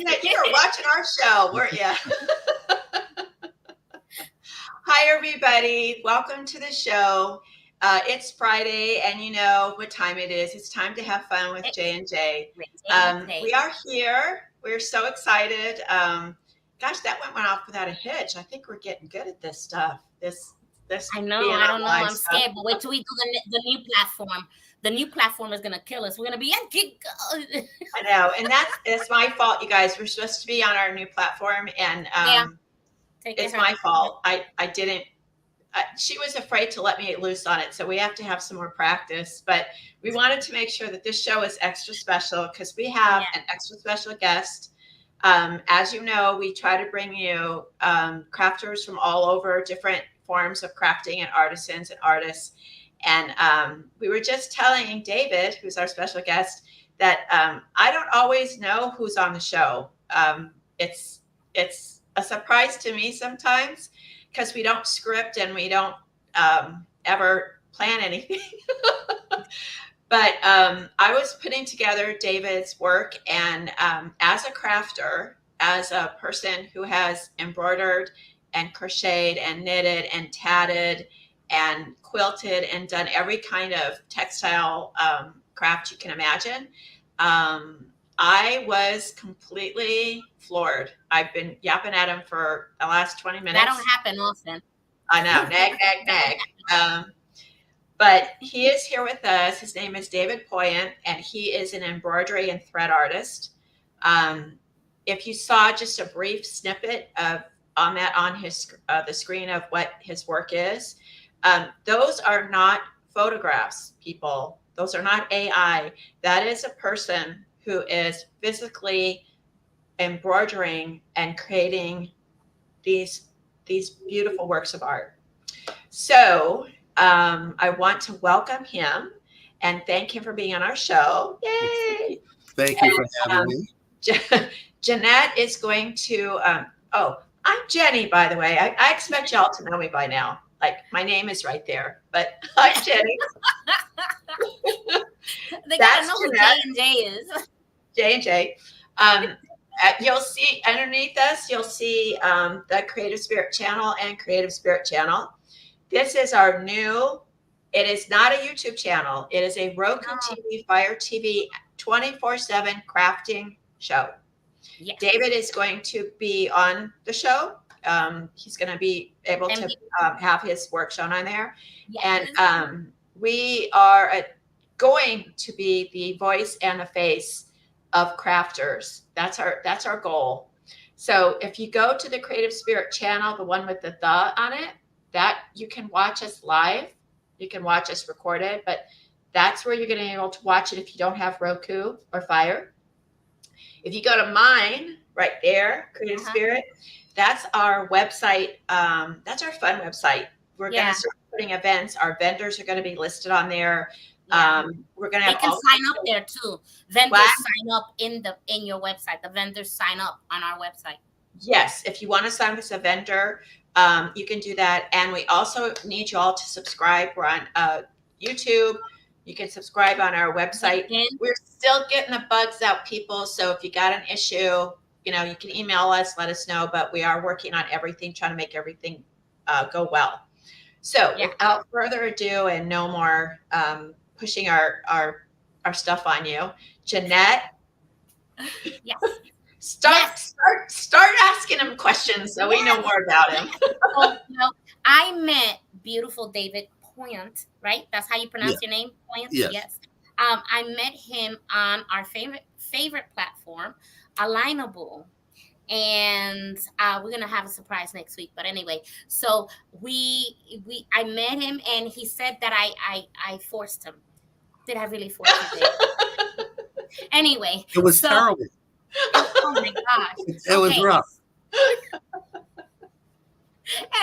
Jeanette, you were watching our show, weren't you? Hi, everybody. Welcome to the show. It's Friday, and you know what time it is. It's time to have fun with J&J. We are here. We're so excited. Gosh, that went off without a hitch. I think we're getting good at this stuff. This. I know. I don't know. I'm scared, but wait till we do the new platform. The new platform is going to kill us. We're going to be I know, and it's my fault, you guys. We're supposed to be on our new platform, and it's my fault. I didn't. She was afraid to let me loose on it, so we have to have some more practice. But we wanted to make sure that this show is extra special because we have an extra special guest. As you know, we try to bring you crafters from all over, different forms of crafting and artisans and artists. And we were just telling David, who's our special guest, that I don't always know who's on the show. It's a surprise to me sometimes because we don't script and we don't ever plan anything. But I was putting together David's work, and as a crafter, as a person who has embroidered and crocheted and knitted and tatted and quilted and done every kind of textile craft you can imagine, I was completely floored. I've been yapping at him for the last 20 minutes. That don't happen often. I know, nag. But he is here with us. His name is David Poyant, and he is an embroidery and thread artist. If you saw just a brief snippet on his the screen of what his work is, those are not photographs, people. Those are not AI. That is a person who is physically embroidering and creating these beautiful works of art. So I want to welcome him and thank him for being on our show. Yay! Thank you for having me. Jeanette is going to, I'm Jenny, by the way. I expect y'all to know me by now. Like, my name is right there, but I'm Jenny. They gotta know who J&J is. J&J. You'll see underneath us, you'll see the Creative Spirit channel and Creative Spirit channel. This is our new, it is not a YouTube channel. It is a Roku TV, Fire TV, 24/7 crafting show. Yes. David is going to be on the show. He's going to be able to have his work shown on there. Yes. And we are going to be the voice and the face of crafters. That's our goal. So if you go to the Creative Spirit channel, the one with the on it, that you can watch us live. You can watch us recorded, but that's where you're going to be able to watch it if you don't have Roku or Fire. If you go to mine right there, Creative Spirit, that's our website. That's our fun website. We're going to start putting events. Our vendors are going to be listed on there. We're going to have. They can sign up there too. Vendors sign up in your website. The vendors sign up on our website. Yes, if you want to sign up as a vendor, you can do that. And we also need you all to subscribe. We're on YouTube. You can subscribe on our website. We're still getting the bugs out, people. So if you got an issue, you can email us, let us know. But we are working on everything, trying to make everything go well. So without further ado, and no more pushing our stuff on you, Jeanette. Yes. Start asking him questions so we know more about him. I met beautiful David Poyant, right? That's how you pronounce your name, Poyant? Yes. I met him on our favorite platform, Alignable. And we're gonna have a surprise next week. But anyway, so I met him, and he said that I forced him. Did I really force him? Anyway, it was terrible. Oh my gosh, it was rough.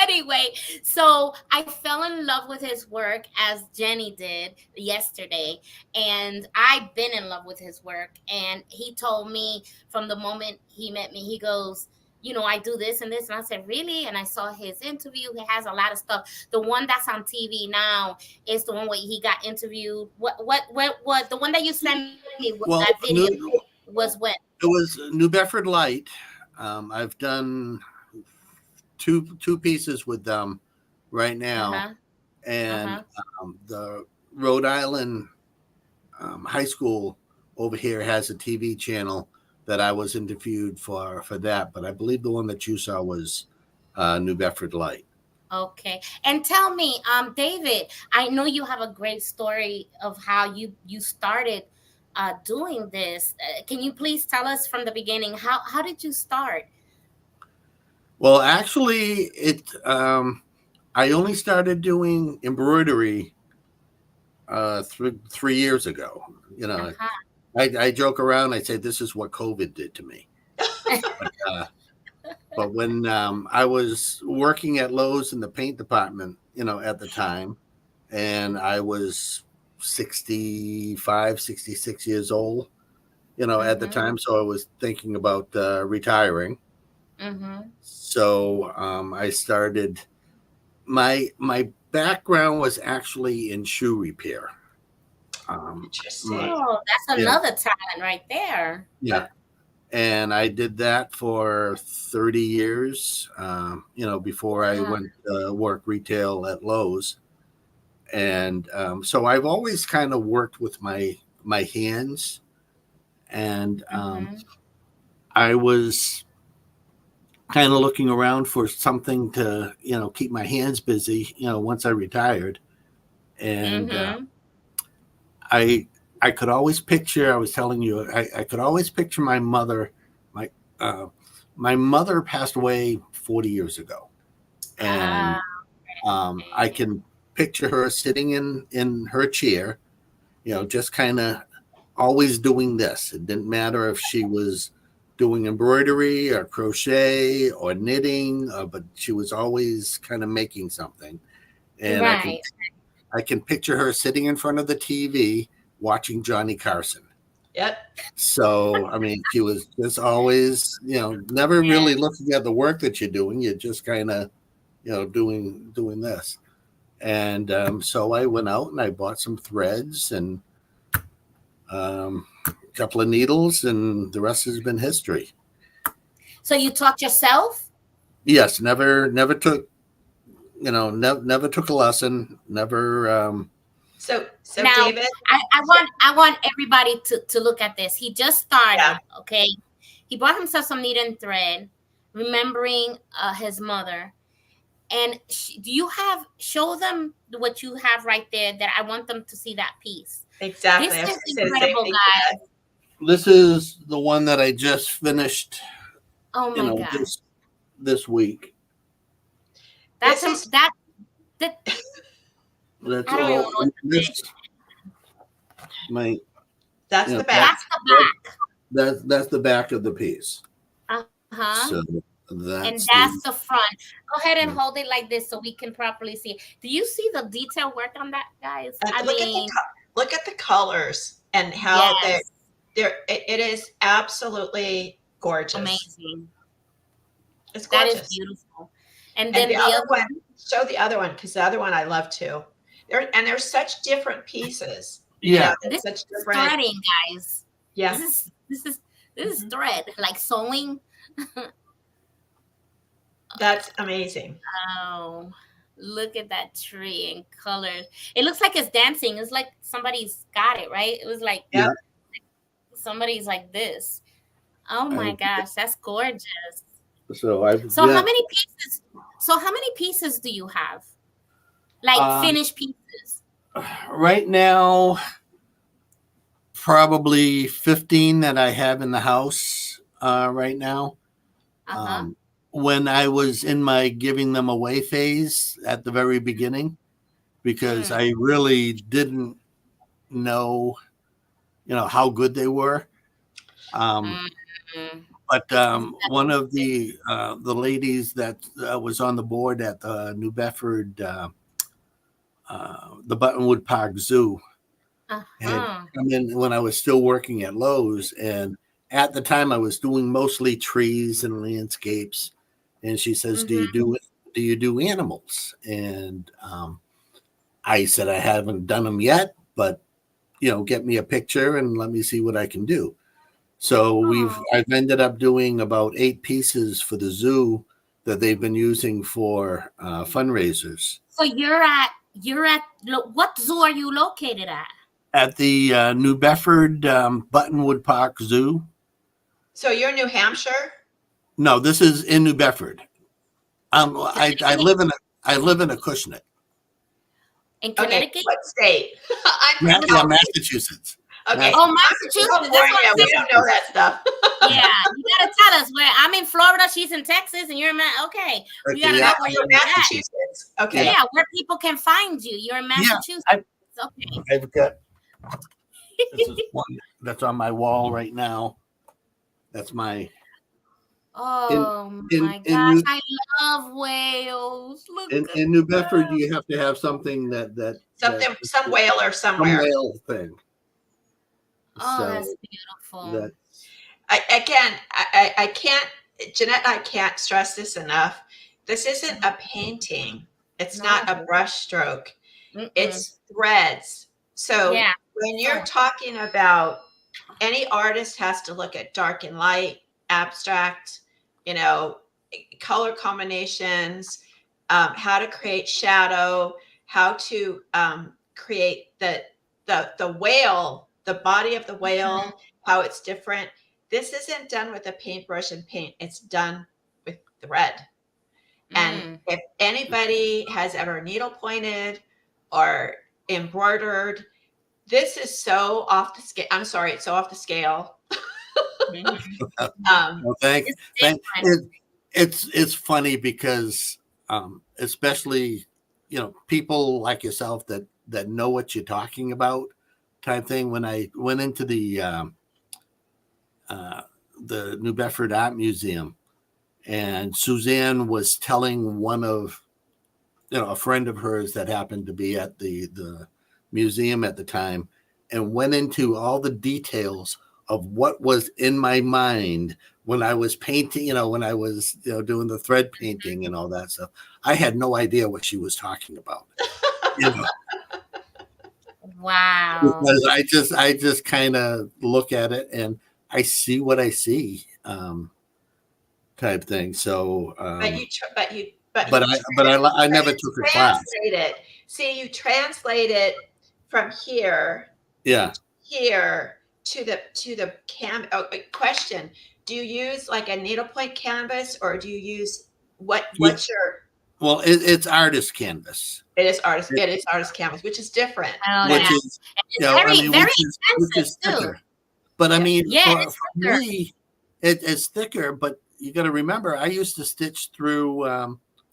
Anyway, so I fell in love with his work, as Jenny did yesterday, and I've been in love with his work. And he told me from the moment he met me, he goes, I do this and this. And I said, really? And I saw his interview. He has a lot of stuff. The one that's on TV now is the one where he got interviewed. What the one that you sent me, that video was when? It was New Bedford Light. I've done two pieces with them right now, and the Rhode Island high school over here has a TV channel that I was interviewed for that. But I believe the one that you saw was New Bedford Light. Okay. And tell me, David, I know you have a great story of how you started doing this. Can you please tell us from the beginning, how did you start? Well, actually, I only started doing embroidery 3 years ago. You know, I joke around. I say this is what COVID did to me. But when I was working at Lowe's in the paint department, you know, at the time, and I was 65, 66 years old, you know, at the time. So I was thinking about retiring. So I started, my background was actually in shoe repair. Interesting. That's another talent right there. Yeah. And I did that for 30 years, you know, before I went to work retail at Lowe's. And so I've always kind of worked with my hands. And I was kind of looking around for something to, you know, keep my hands busy, you know, once I retired. And I could always picture, I was telling you, I could always picture my mother. My mother passed away 40 years ago. And I can picture her sitting in her chair, you know, just kind of always doing this. It didn't matter if she was doing embroidery or crochet or knitting, but she was always kind of making something. And I can picture her sitting in front of the TV watching Johnny Carson. Yep. So, I mean, she was just always, you know, never really looking at the work that you're doing. You're just kind of, you know, doing this. And so I went out and I bought some threads and a couple of needles, and the rest has been history. So you taught yourself? Yes, never took, you know, never took a lesson, never. So now, David, I want everybody to look at this. He just started, okay? He bought himself some needle and thread, remembering his mother. And do you show them what you have right there, that I want them to see that piece. Exactly. This is incredible, guys. This is the one that I just finished. Oh my God. This week. That's all. That's the back. That's the back of the piece. So that's the front. Go ahead and hold it like this so we can properly see it. Do you see the detail work on that, guys? Look at the colors and how it is absolutely gorgeous. Amazing. It's gorgeous. That is beautiful. And then the other one, show the other one, because the other one I love too. They're such different pieces. Yeah. You know, this is threading, guys. Yeah. This is thread, like sewing. That's amazing. Oh, look at that tree and colors. It looks like it's dancing. It's like somebody's got it, right? It was like somebody's like this. Oh my gosh, that's gorgeous. So how many pieces? So how many pieces do you have? Like finished pieces? Right now, probably 15 that I have in the house right now. When I was in my giving them away phase at the very beginning, because I really didn't know, you know, how good they were. But one of the ladies that was on the board at the New Bedford, the Buttonwood Park Zoo, had come in when I was still working at Lowe's, and at the time I was doing mostly trees and landscapes. And she says, "Do you do animals?" And I said, "I haven't done them yet, but you know, get me a picture and let me see what I can do." So I've ended up doing about 8 pieces for the zoo that they've been using for fundraisers. So you're at what zoo are you located at? At the New Bedford Buttonwood Park Zoo. So you're in New Hampshire? No, this is in New Bedford. I live in Acushnet. In Connecticut? Okay, what state? Massachusetts. Okay. Oh, Massachusetts. We don't know that stuff. Yeah, you gotta tell us where. I'm in Florida. She's in Texas, and you're in okay. We gotta know where you're Massachusetts. At. Okay. Yeah, where people can find you. You're in Massachusetts. Yeah, okay. I've got. This is one that's on my wall right now. That's my. Oh my gosh! I love whales. Look in New Bedford, you have to have something some whaler somewhere. Some whale thing. Oh, so that's beautiful. I can't, Jeanette, I can't stress this enough. This isn't a painting. It's not a brush stroke. It's threads. So when you're talking about, any artist has to look at dark and light, abstract, color combinations, how to create shadow, how to create the whale, the body of the whale, how it's different. This isn't done with a paintbrush and paint. It's done with thread. And if anybody has ever needle pointed or embroidered, this is so off the scale. I'm sorry, it's so off the scale. Well, thanks. It's funny because especially people like yourself that know what you're talking about, type thing. When I went into the New Bedford Art Museum, and Suzanne was telling one of a friend of hers that happened to be at the museum at the time, and went into all the details of what was in my mind when I was painting, when I was doing the thread painting and all that stuff. I had no idea what she was talking about. Wow. Because I just kind of look at it and I see what I see, type thing. So, I never took a class. See, you translate it from here. Yeah. Here to the canvas. Oh, question: do you use like a needlepoint canvas, or do you use what's your? Well, it's artist canvas. It is artist canvas, which is different. Which is very expensive too. But I mean, for me, it's thicker. But you got to remember, I used to stitch through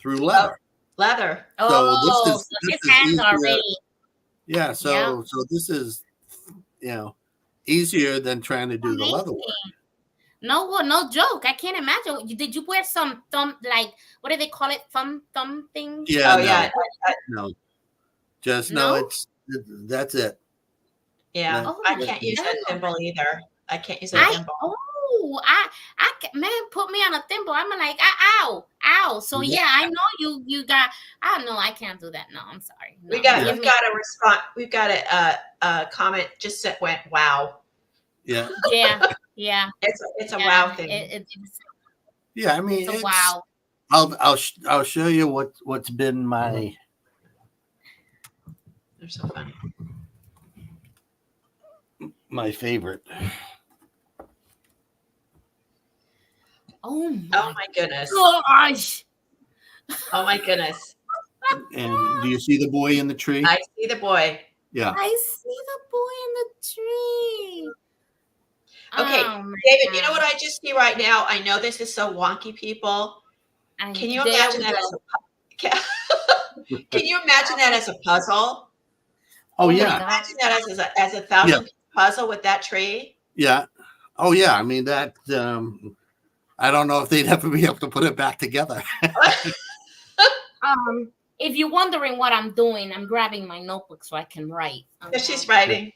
leather. Leather. So his hands are ready. Yeah. So this is easier than trying to do the leather work. No joke. I can't imagine. Did you wear some thumb, like, what do they call it? Thumb things? Yeah. No. Just it's that's it. Yeah. I can't use that thimble either. I can't use that thimble. Man, put me on a thimble. I'm like, ow. So I know you got. I don't know. I can't do that. No, I'm sorry. No, we've got a response. We've got a comment just that went wow. Yeah. Yeah. It's a wow thing. I mean, it's a wow. I'll show you what's been my. They're so funny. My favorite. Oh my goodness. Gosh. Oh my goodness. And do you see the boy in the tree? I see the boy. Yeah. I see the boy in the tree. Okay, David, you know what I just see right now? I know this is so wonky, people. Can you imagine that as a puzzle? Oh yeah. Can you imagine that as a 1,000-piece puzzle with that tree? Yeah. Oh yeah. I mean that. I don't know if they'd ever be able to put it back together. If you're wondering what I'm doing, I'm grabbing my notebook so I can write. She's writing.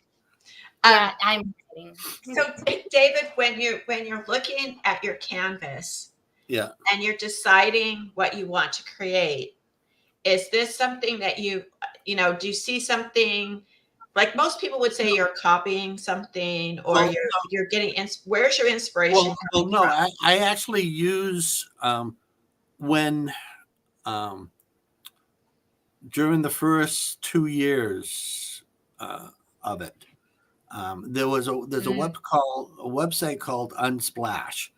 I'm writing. So, David, when you're looking at your canvas, and you're deciding what you want to create, is this something that do you see something Like most people would say you're copying something, or you're getting, where's your inspiration coming no, from? I actually use, when, during the first 2 years of it, there's a website called Unsplash,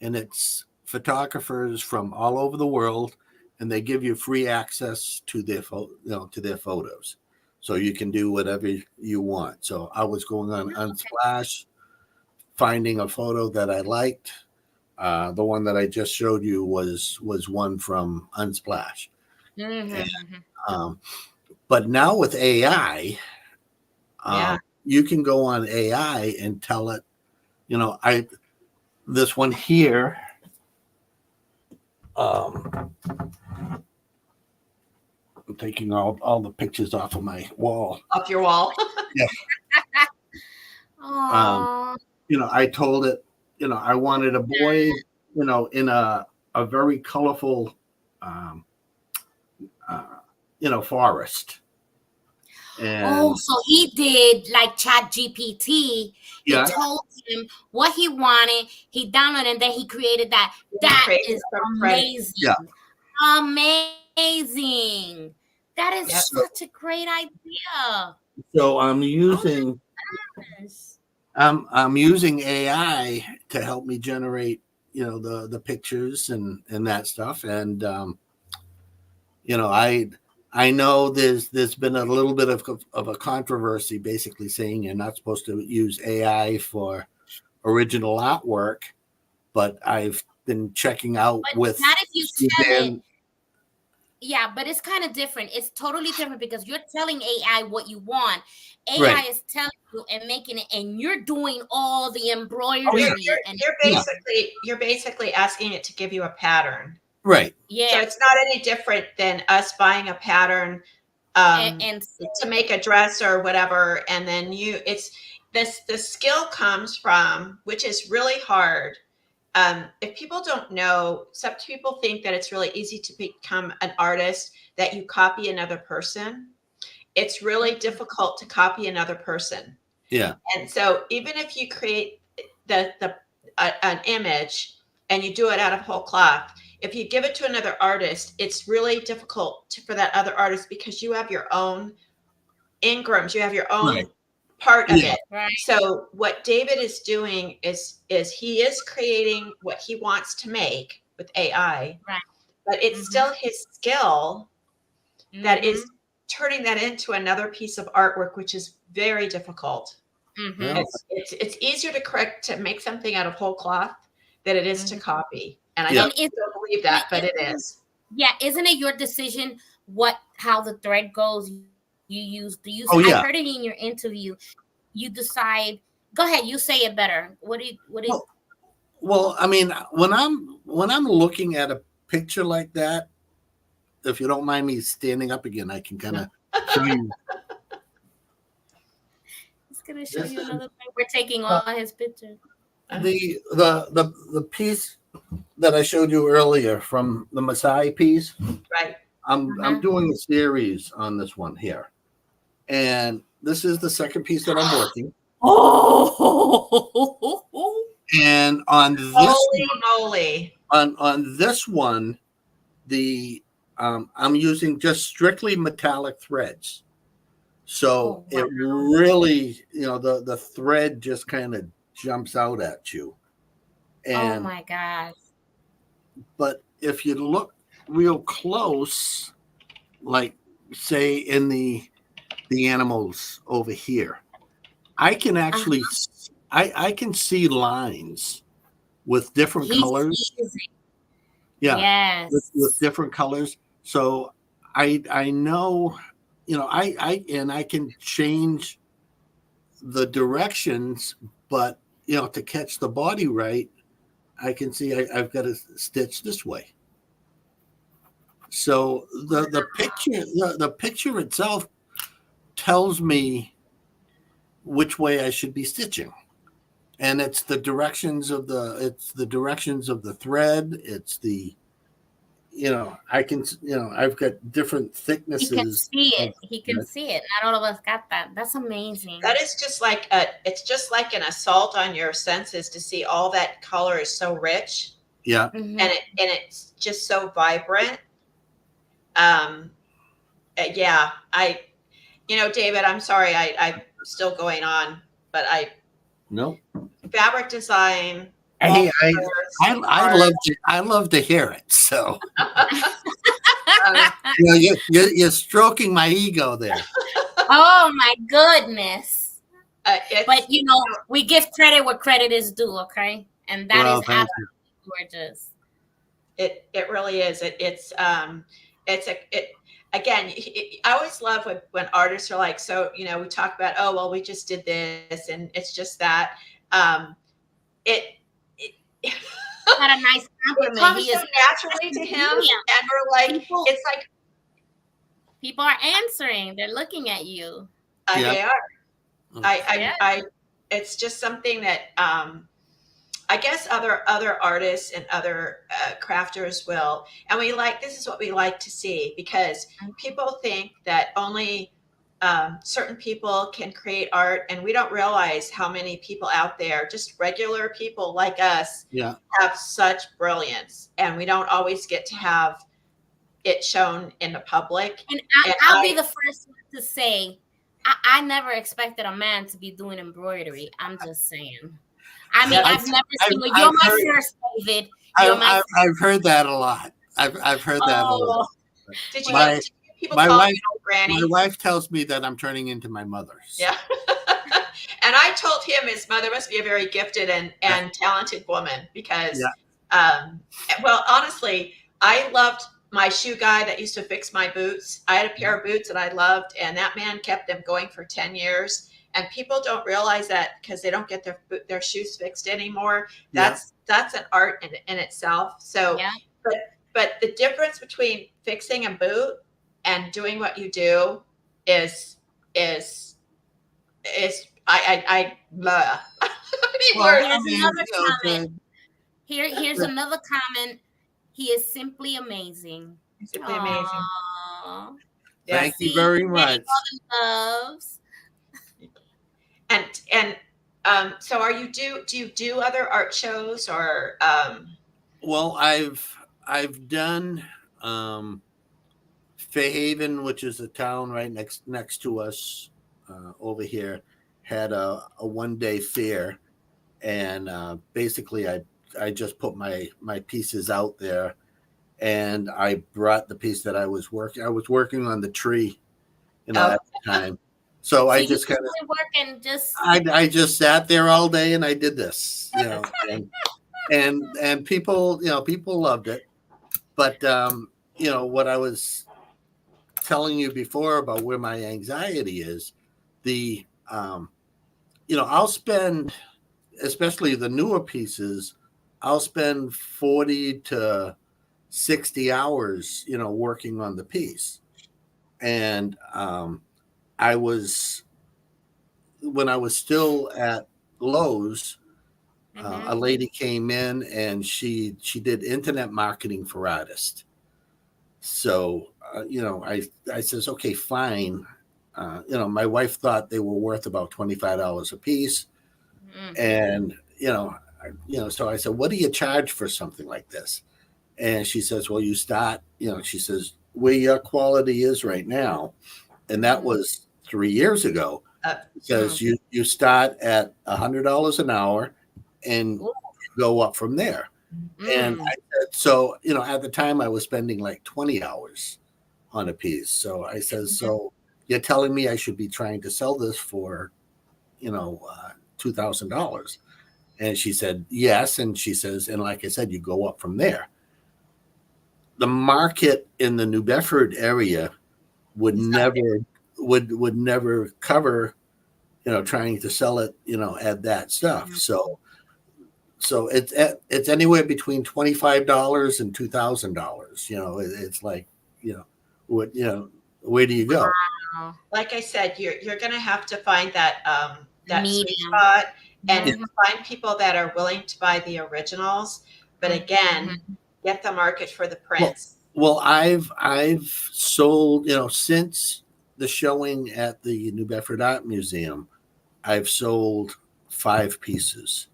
and it's photographers from all over the world, and they give you free access to their to their photos, so you can do whatever you want. So I was going on Unsplash, finding a photo that I liked. The one that I just showed you was one from Unsplash. And, but now with AI, you can go on AI and tell it, this one here, I'm taking all the pictures off of my wall. Off your wall. Yeah. I told it, I wanted a boy, in a very colorful, forest. And so he did like Chat GPT. He told him what he wanted. He downloaded, and then he created that. That is amazing. Yeah. Amazing. That is such a great idea. So I'm using I'm using AI to help me generate, the pictures and that stuff. And I know there's been a little bit of a controversy, basically saying you're not supposed to use AI for original artwork, but I've been checking out with not if you tell it. Yeah, but it's kind of different. It's totally different because you're telling AI what you want. AI is telling you and making it, and you're doing all the embroidery. You're basically asking it to give you a pattern. Right. Yeah. So it's not any different than us buying a pattern and to make a dress or whatever, and then the skill comes from, which is really hard. If people don't know, some people think that it's really easy to become an artist, that you copy another person. It's really difficult to copy another person. Yeah. And so even if you create an image and you do it out of whole cloth, if you give it to another artist, it's really difficult for that other artist, because you have your own ingrams, you have your own part of it. Right. So what David is doing is he is creating what he wants to make with AI, but it's still his skill that is turning that into another piece of artwork, which is very difficult. It's easier to make something out of whole cloth than it is to copy. And I don't believe that, but it is. Yeah, isn't it your decision how the thread goes? I heard it in your interview. You decide. Go ahead. You say it better. What is? Well, I mean, when I'm looking at a picture like that, if you don't mind me standing up again, I can kind of show you. It's gonna show you another thing. We're taking all his pictures. The piece that I showed you earlier from the Masai piece, right? I'm doing a series on this one here, and this is the second piece that I'm working. And on this on this one, I'm using just strictly metallic threads. So it really, the thread just kind of jumps out at you. And, oh my gosh. But if you look real close, like say in the animals over here, I can actually I can see lines with different colors. Yeah. Yes. With different colors. So I know, I can change the directions, but to catch the body right, I can see I've got to stitch this way. So the picture itself tells me which way I should be stitching. And it's the directions of the thread. It's the I can, I've got different thicknesses. He can see it. He can see it. Not all of us got that. That's amazing. That is just like it's just like an assault on your senses to see all that color is so rich. Yeah. And it's just so vibrant. Yeah, David, I'm sorry, I'm still going on, but fabric design. Hey, I love to hear it. So, you're stroking my ego there. Oh my goodness! But we give credit where credit is due, okay? And that is absolutely gorgeous. It really is. Again, I always love when artists are like, so we talk about, oh well, we just did this, and it's just that. What a nice compliment. It comes so naturally to him, and we're like, it's like people are answering. They're looking at you. They are. It's just something that I guess other artists and other crafters will, and this is what we like to see, because people think that only certain people can create art, and we don't realize how many people out there, just regular people like us, have such brilliance, and we don't always get to have it shown in the public. And I'll be the first one to say, I never expected a man to be doing embroidery. I'm just saying. I mean, I've never seen it. You're my first, David. I've heard that a lot. I've heard that a lot. Did you get people call me old granny? My wife tells me that I'm turning into my mother. So. Yeah. And I told him his mother must be a very gifted and talented woman, because, well, honestly, I loved my shoe guy that used to fix my boots. I had a pair of boots that I loved, and that man kept them going for 10 years. And people don't realize that, because they don't get their shoes fixed anymore. That's an art in itself. So, but the difference between fixing a boot and doing what you do is I blah. Here's another comment. He is simply amazing. Simply amazing. Thank you very much. Loves. And so do you do other art shows, or Well, I've done Fairhaven, which is a town right next to us over here, had a one-day fair, and basically I just put my pieces out there, and I brought the piece that I was working on the tree, at the time. So I just kind of I just sat there all day and I did this, and people loved it. But what I was telling you before about where my anxiety is, I'll spend, especially the newer pieces, I'll spend 40 to 60 hours, working on the piece. And when I was still at Lowe's, a lady came in and she did internet marketing for artists. So, I says, okay, fine. My wife thought they were worth about $25 a piece. And, so I said, what do you charge for something like this? And she says, well, you start, she says, where your quality is right now. And that was 3 years ago, because you start at $100 an hour and go up from there. And I said, so, at the time I was spending like 20 hours on a piece. So I said, so you're telling me I should be trying to sell this for, $2,000. And she said, yes. And she says, and like I said, you go up from there. The market in the New Bedford area would never cover, trying to sell it, at that stuff. So it's anywhere between $25 and $2,000. It's like, where do you go? Wow. Like I said, you're going to have to find that Medium. sweet spot, and find people that are willing to buy the originals. But again, get the market for the prints. Well, I've sold, since the showing at the New Bedford Art Museum, I've sold 5 pieces.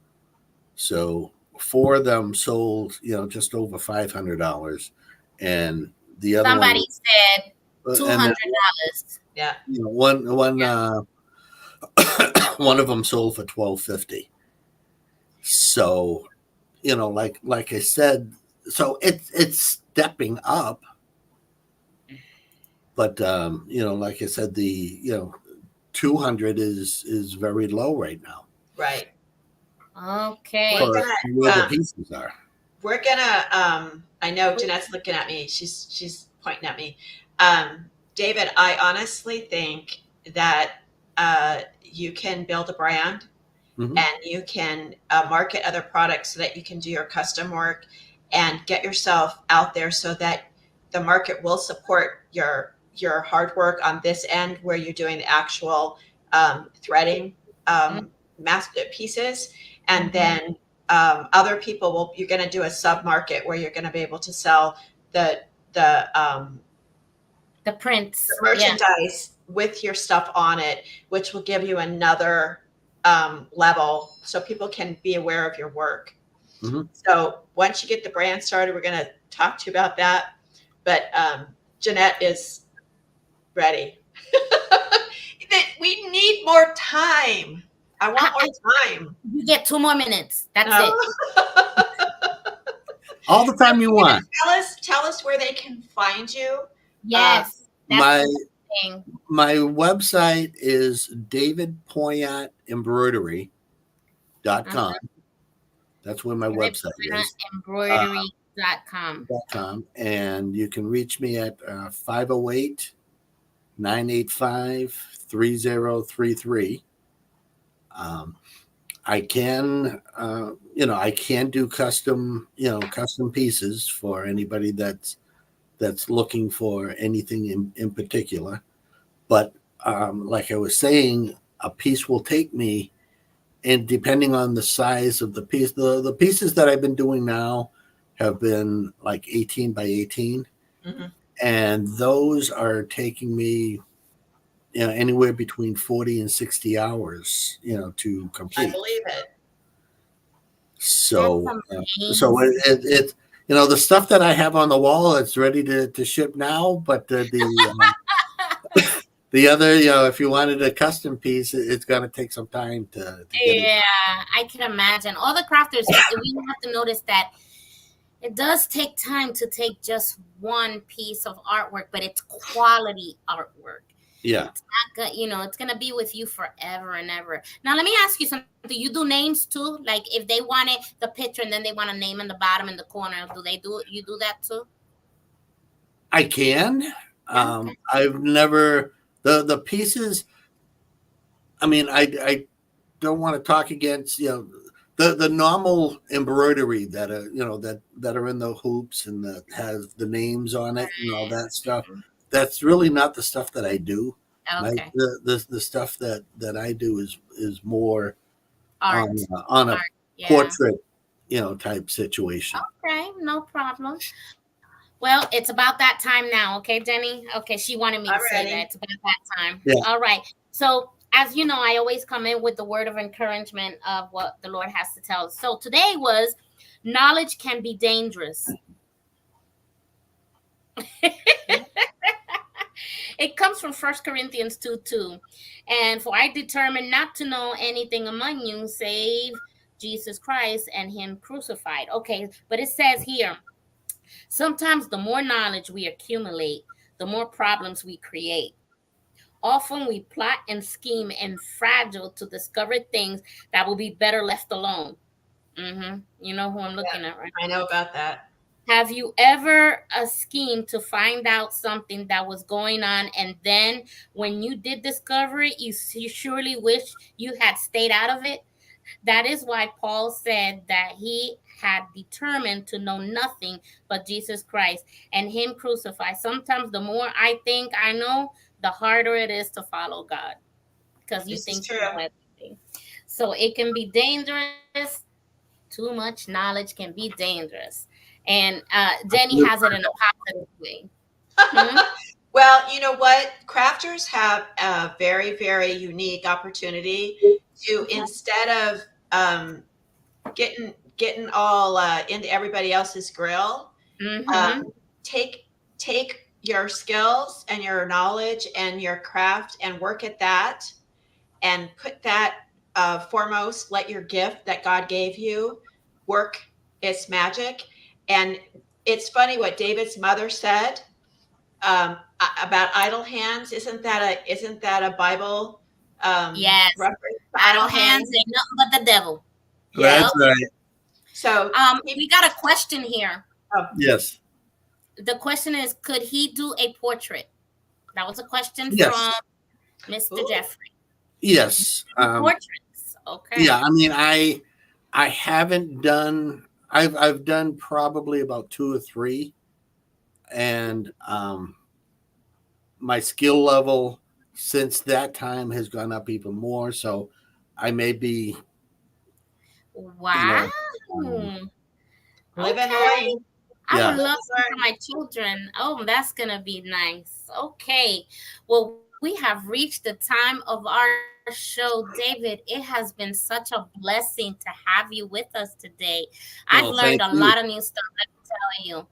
So 4 of them sold, just over $500, and the other one, Somebody said and then $200. Yeah. one one of them sold for $12.50. So, like I said, so it's stepping up, but like I said, the 200 is very low right now. Right. Okay. For where the pieces are. We're gonna. I know Jeanette's looking at me. She's pointing at me. David, I honestly think that you can build a brand, Mm-hmm. and you can market other products so that you can do your custom work and get yourself out there so that the market will support your hard work on this end where you're doing the actual threading master pieces, and then other people will. You're going to do a sub market where you're going to be able to sell the prints, the merchandise with your stuff on it, which will give you another level so people can be aware of your work. Mm-hmm. So once you get the brand started, we're going to talk to you about that. But Jeanette is ready. We need more time. I want more time. You get 2 more minutes. That's it. All the time you want. Tell us where they can find you. Yes. My website is davidpoyantembroidery.com. That's where my website is. Embroidery.com. And you can reach me at 508-985-3033. I can, I can do custom pieces for anybody that's looking for anything in particular. But like I was saying, a piece will take me, and depending on the size of the piece, the pieces that I've been doing now have been like 18 by 18. Mm-hmm. And those are taking me, anywhere between 40 and 60 hours, to complete. I believe it. So, it the stuff that I have on the wall, it's ready to ship now, but the other, if you wanted a custom piece, it's going to take some time to get it. Yeah, I can imagine. All the crafters, we have to notice that it does take time to take just one piece of artwork, but it's quality artwork. Yeah. It's not good, it's going to be with you forever and ever. Now, let me ask you something. You do names too? Like if they wanted the picture and then they want a name in the bottom in the corner, you do that too? I can. Okay. I've never, the pieces, I mean, I don't want to talk against, the normal embroidery that are, that are in the hoops and that has the names on it and all that stuff. That's really not the stuff that I do. Okay. The stuff that I do is more art. on a portrait, type situation. Okay, no problem. Well, it's about that time now. Okay, Jenny. Okay, she wanted me to say that. It's about that time. Yeah. All right. So, as you know, I always come in with the word of encouragement of what the Lord has to tell us. So today was knowledge can be dangerous. It comes from 1 Corinthians 2:2. And for I determined not to know anything among you save Jesus Christ and him crucified. Okay, but it says here, sometimes the more knowledge we accumulate, the more problems we create. Often we plot and scheme and fragile to discover things that will be better left alone. You know who I'm looking at, right? I know about that. Have you ever schemed to find out something that was going on, and then when you did discover it, you surely wish you had stayed out of it? That is why Paul said that he had determined to know nothing but Jesus Christ and him crucified. Sometimes the more I think I know, the harder it is to follow God, because you think you know everything. So it can be dangerous. Too much knowledge can be dangerous. And Jenny has it in a positive way. Well, you know what? Crafters have a very, very unique opportunity to, instead of getting all into everybody else's grill, take your skills and your knowledge and your craft and work at that, and put that foremost. Let your gift that God gave you work its magic. And it's funny what David's mother said about idle hands. Isn't that a Bible yes reference? Idle hands ain't nothing but the devil. That's right. So we got a question here. Yes. The question is, could he do a portrait? That was a question from Mr. Jeffrey. Yes. Portraits. Okay. Yeah, I mean, I haven't done. I've done probably about 2 or 3, and my skill level since that time has gone up even more. So I may be. Wow. Living away. I would love to for my children. Oh, that's gonna be nice. Okay. Well, we have reached the time of our show. David, it has been such a blessing to have you with us today. I've learned a lot of new stuff, let me tell you.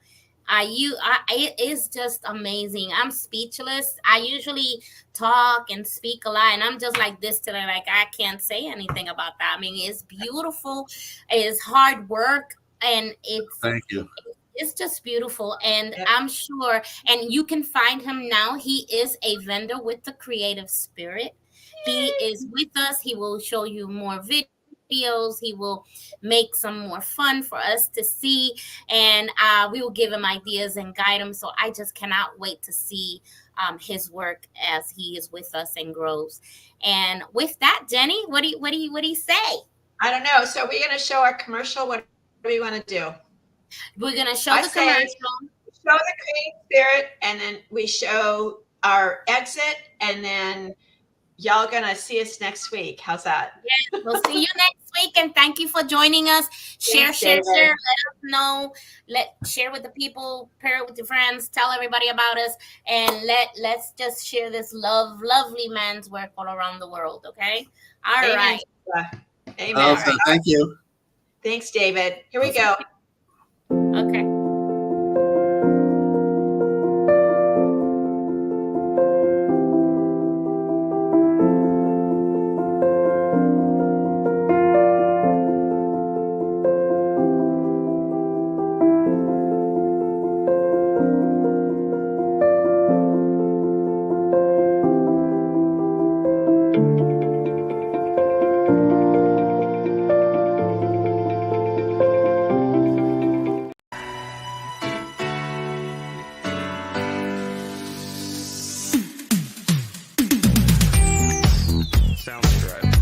It is just amazing. I'm speechless. I usually talk and speak a lot, and I'm just like this today. Like, I can't say anything about that. I mean, it's beautiful. It's hard work, and Thank you. It's just beautiful. And I'm sure, and you can find him now. He is a vendor with the creative spirit. He is with us. He will show you more videos. He will make some more fun for us to see. And we will give him ideas and guide him. So I just cannot wait to see his work as he is with us and grows. And with that, Jenny, what do you say? I don't know. So we're going to show our commercial. What do we want to do? We're going to show the commercial. Show the creative spirit, and then we show our exit, and then y'all going to see us next week. How's that? Yes, we'll see you next week, and thank you for joining us. Share. Let us know. Share with the people, pair it with your friends, tell everybody about us, and let's just share this lovely man's work all around the world, okay? All right. Amen. Awesome. Thank you. Thanks, David. Here we go. Okay. Soundstripe.